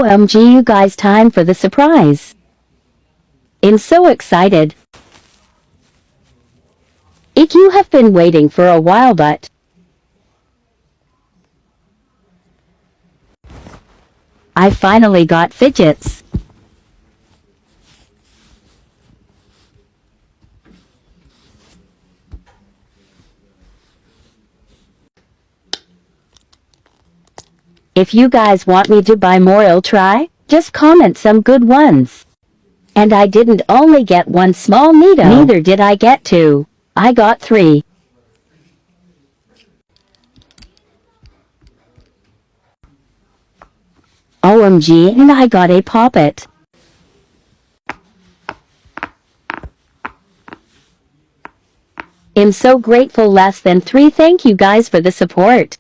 OMG you guys, time for the surprise. I'm so excited. You have been waiting for a while, but I finally got fidgets. If you guys want me to buy more, I'll try. Just comment some good ones. And I didn't only get one small neato. Neither did I get two. I got three. OMG, and I got a popit. I'm so grateful. Less than 3. Thank you guys for the support.